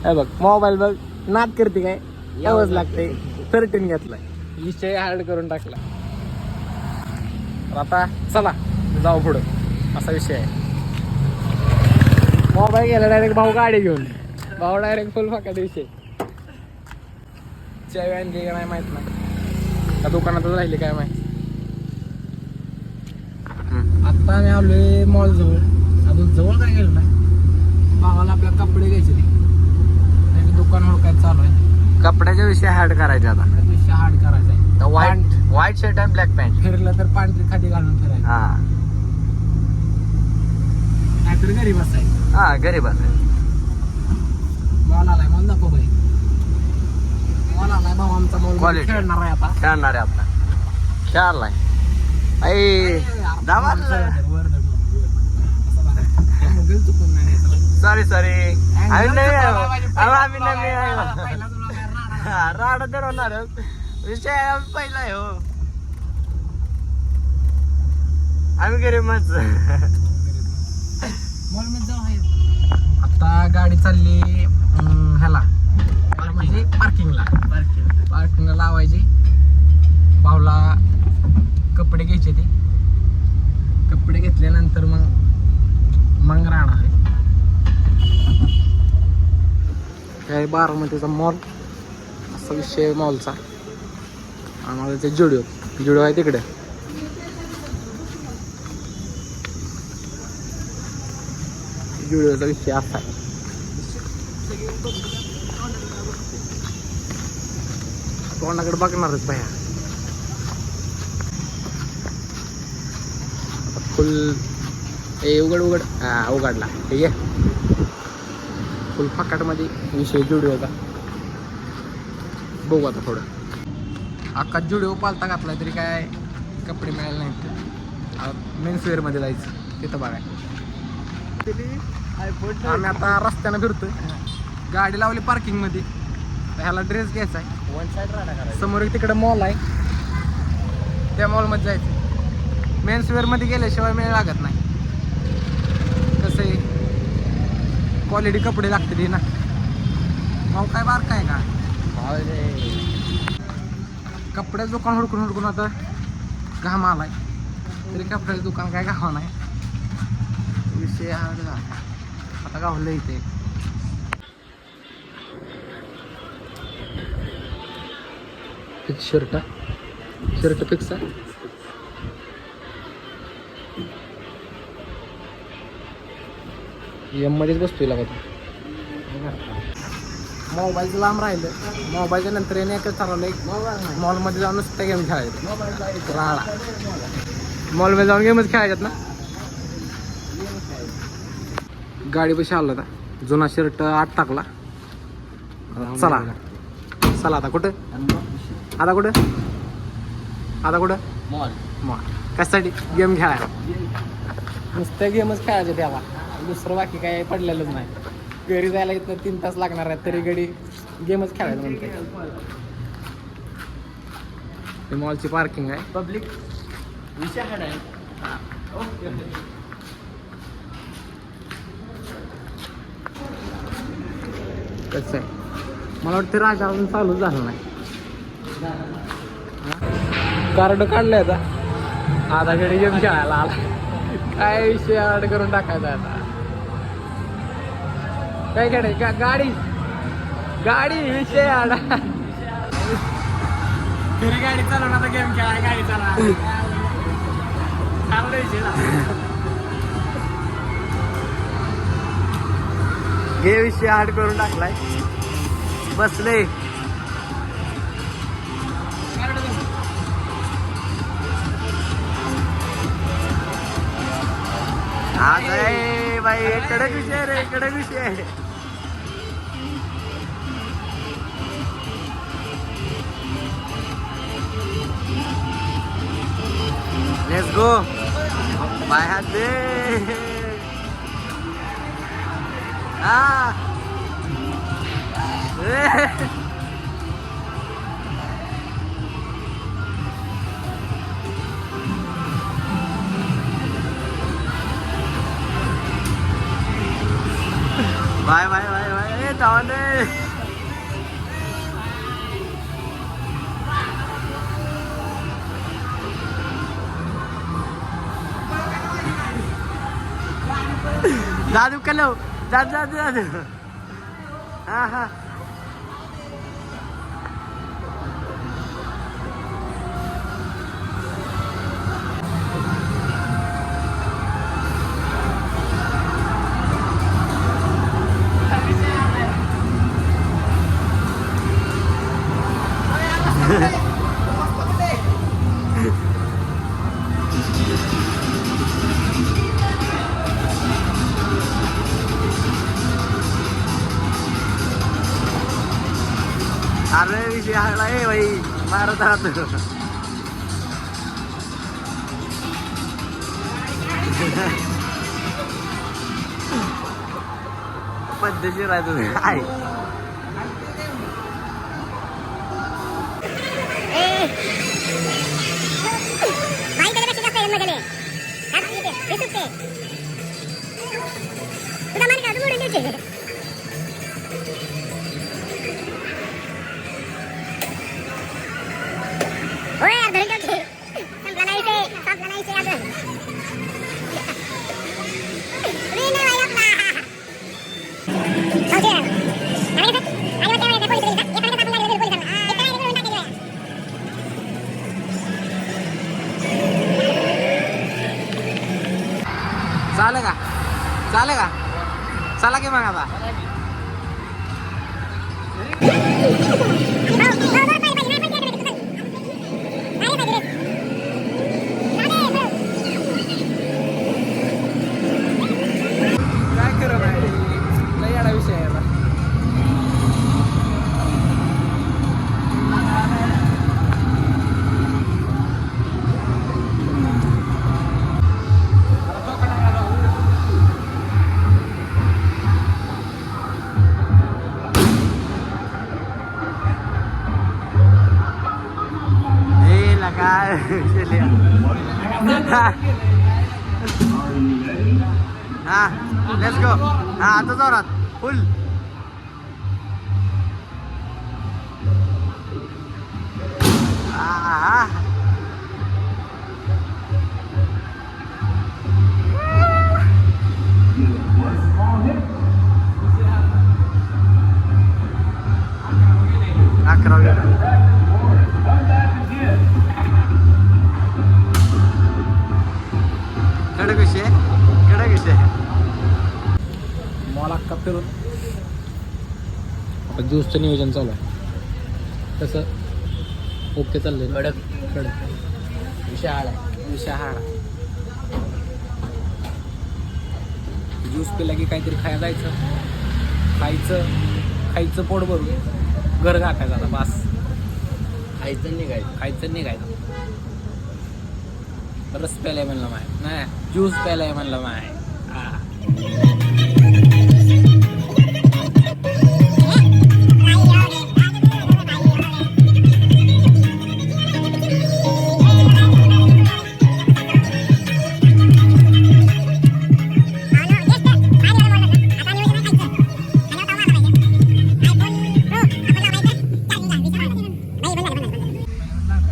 हे बघ मोबाईल बघ नाद करते काय यावंच लागते 13 घेतलाय विषय हार्ड करून टाकला. तर आता चला जाऊ पुढं असा विषय आहे. मोबाईल गेला डायरेक्ट भाऊ गाडी घेऊन भाऊ डायरेक्ट फुल फाकाट विषय. चावी आणली का नाही माहित नाही त्या दुकानातच राहिली काय माहित. आता आम्ही आलोय मॉल जवळ. अजून जवळ काय गेलो नाही. भावाला आपल्या कपडे घ्यायचे ते दुकान ओळखायचं चालू आहे. कपड्याच्या विषय हार्ड करायचे आता. विषय हार्ड करायचा आहे. तर व्हाईट शर्ट आणि ब्लॅक पॅन्ट फिरलं तर पांढरी खादी घालून फिरायचं. हा नाहीतर घरी बसायचं. हा घरी बसायचं. मॉल आलाय मॉल नको बाई. मॉल आलाय भाऊ आमचा मॉल Quality. खेळणार आहे आता. खेळणार आहे आपला खेळलाय आई दामाल. सॉरी आम्ही नवीन राडा तर होणार विषय पहिला आहे हो. आम्ही गरीब माणसं. आता गाडी चालली ह्याला म्हणजे पार्किंगला लावायची. भाऊला कपडे घ्यायचे ते कपडे घेतल्यानंतर मग राहणार आहे बारामतीचा मॉल असा विषय मॉलचा. आम्हाला ते जुडिओ आहे तिकडे. जुडिओचा विषय असा आहे. तोंडाकडे बघणारच भया. फुल उघड हा उघडला ठीक आहे. फुल फाकाटमध्ये विषय जुडिओचा. बघू आता थोडं. अख्खा जुडिओ पालता घातला तरी काय कपडे मिळाले नाहीत. मेन्सवेअरमध्ये जायचं तिथं बघाय. आम्ही आता रस्त्यानं फिरतोय. गाडी लावली पार्किंगमध्ये. ह्याला ड्रेस घ्यायचा आहे. वन साईड राहणार. समोर एक तिकडे मॉल आहे त्या मॉलमध्ये जायचं. मेन्सवेअरमध्ये गेल्याशिवाय मेळ लागत नाही. कसं आहे क्वालिटी कपडे लागते ना. भाऊ काय बार काय का कपड्याचं दुकान हुडकून आता घाम आलाय. तरी कपड्याचं दुकान काय गाव नाही. विषय हार्ड झाला. आता गावलं इथे. फिक्स शर्ट फिक्स आहे. एम मध्येच बसतोय लागा तू. मोबाईलचं लांब राहिलं. मोबाईलच्या नंतर याने एकच ठरवलं मॉलमध्ये जाऊन नुसतं गेम खेळायचं. राळा मॉलमध्ये जाऊन गेमच खेळायच्यात ना. गाडी पैसे आला होता. जुना शर्ट आत टाकला. चला आता कुठं मॉल कशासाठी गेम खेळायला. नुसतं गेमच खेळायचं त्याला. दुसरं बाकी काय पडलेलंच नाही. घरी जायला इथं 3 तास लागणार आहेत तरी गडी गेमच खेळायला म्हणते. ते मॉलची पार्किंग आहे. पब्लिक विषय हार्ड आहे. कसं आहे मला वाटतं राजा अजून चालूच झालं नाही. कार्ड काढलंय आता घडी गेम खेळायला आला. काय विषय आड करून टाकायचा आता. काय खेळाय गाडी विषय आडा. घरी गाडी चालवून आता गेम खेळाय. गाडी चालवा हे विषय हार्ड करून टाकलाय. बसले बाई कडक विषय रे. कडक विषय. लेट्स गो बाय हात दे. Bye bye bye bye. धावणे दादू कलो दादू हा हा अरे विषय हागला ए भाई मारत राहतो पद्धतशीर आहे तुम्ही आहे चालेल का चला की मग आता काय करत आहे लय येडा विषय आहे आता. काय हा लेट्स गो हा आता जोरात फुल कडक विषय मॉल अख्खा फिरून आता ज्यूसचं नियोजन चालू आहे तसं ओके चाललंय कडक विषय हाड ज्यूस पिला की काहीतरी खायला जायचं खायचं पोट भरून घर गाठायचं आता बास खायचं निघायचं रस प्यायलाय म्हणलं माय नाही ज्यूस प्यायलाय म्हणलं माय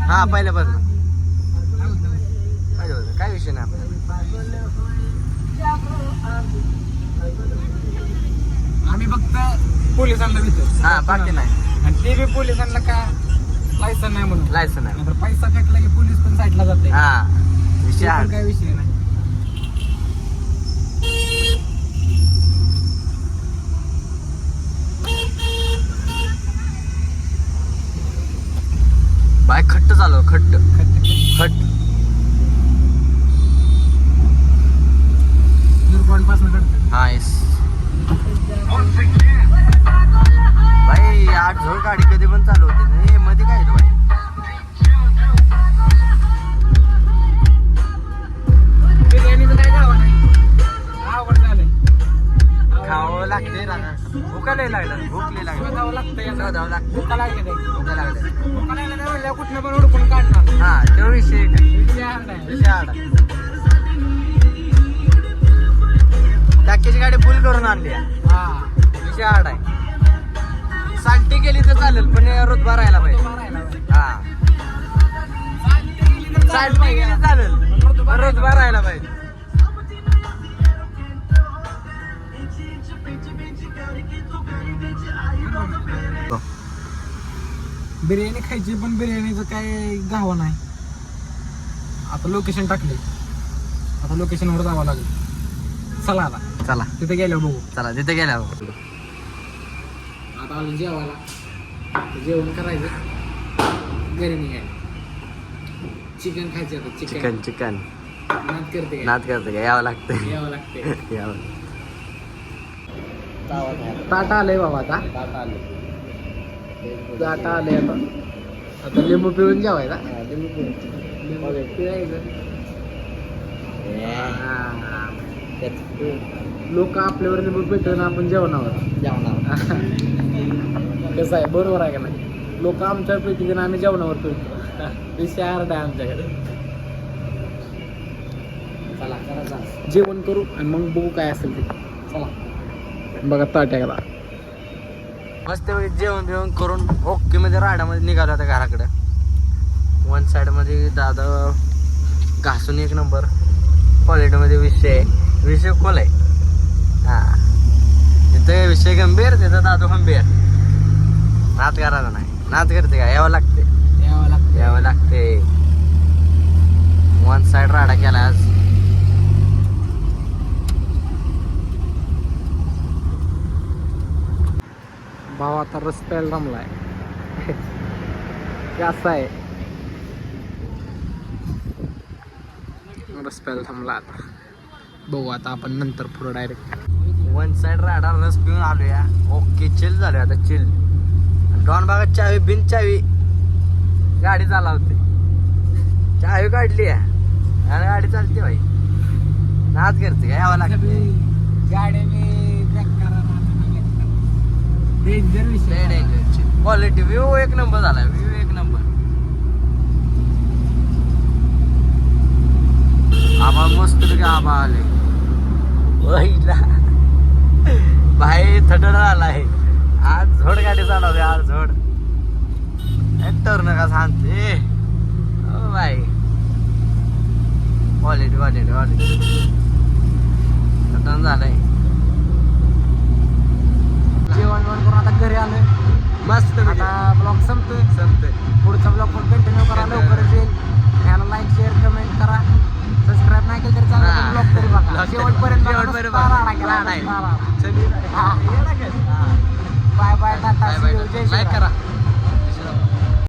हा पहिल्यापासून काय विषय नाही आम्ही फक्त पोलिसांना देतो हा बाकी नाही आणि ते बी पोलिसांना का लायसन नाही म्हणून लायसन नाही नाहीतर पैसा फेकला की पोलीस पण साईडला जाते हा विषय पण काय विषय नाही बाय खट्ट चालू खट्ट पासून काढतो हा येस भाई आठ झोळ गाडी कधी पण चालू होते ना मध्ये काय येतो भाई बिर्याणीचं काय खावं नाही आवड झालंय खावं लागते भूका लय लागलं भूक लय लागली शोधावं लागतंय शोधावं लागतं भुका लागले नाही भूका लागलं भुका लागले नाही म्हणल्यावर कुठनं पण हुडकून काढणार हा तो विषय काय विषय हा नाही. विषय आडा टाकीची गाडी फुल करून आणली हा विषय आड आहे साल्टी केली तर चालेल पण रुतबा राहायला पाहिजे हा साल्टी केली चालेल रुतबा राहायला पाहिजे बिर्याणी खायची पण बिर्याणीचं काय गावा नाही. आता लोकेशन टाकले, आता लोकेशनवर जावं लागेल. चला आता चला तिथे गेल्यावर बघू. चला तिथे गेल्या आता आलो जेवायला, जेवण करायचं, घरी निघायचं. चिकन खायचं आता. चिकन चिकन नाद करते काय? नाद करते का यावं लागतं यावं लागते. यावं ताट आलंय बाबा आता. ताट आलंय आता. आता लिंबू पिळून जेवायचा. लिंबू पिळायचं. लोक आपल्यावर लिंबू पिळतो ना आपण जेवणावर. कसं आहे बरोबर आहे का नाही? लोक आमच्यावर पिळतील ना आम्ही जेवणावर पिळतो. विषय हार्ड आहे आमच्याकडे. चला जेवण करू आणि मग बघू काय असेल ते. चला बघा ताट्याला मस्त जेवण बिवण करून ओके मध्ये राडामध्ये निघालो आता घराकडं. वन साइड मध्ये दादा घासून एक नंबर क्वालिटीमध्ये विषय खोल आहे. हा तिथं विषय गंभीर, तिथं दादू गंभीर. नात करायचा नाही. नात करते का यावं लागते. यावं लागते. वन साइड राडा केला आज. भाव आता रस्त्याला रमलाय. कसं आहे रस्त्याला थांबला आता. बघू आता आपण नंतर पुढं डायरेक्ट. वन साइड राडा रस पिऊन आलो या. ओके चिल झालो आता चिल. डॉन बागा चावी बिन चावी गाडी चालवते. चावी काढली आणि गाडी चालते भाई. नाच करते का यावं लागते. गाडी डेंजर विषय. क्वालिटी व्ह्यू एक नंबर झाला. व्ह्यू एक नंबर. आबा मस्त पैकी आबा आले भाई थंड आलाय आज. झोड गाडी चालवते आज. झोड ऍक्टर नका सांगते ओ भाई. क्वालिटी क्वालिटी क्वालिटी थंड झालंय. जेवण करून आता घरी आलोय. मस्त आता ब्लॉग संपतोय. पुढचा ब्लॉग पण कंटिन्यू करा. लवकरच येईल. ह्याला लाईक शेअर कमेंट करा. सबस्क्राईब नाही केलं तर चालेल. ब्लॉग तरी बघा शेवटपर्यंत. Bye bye Tata.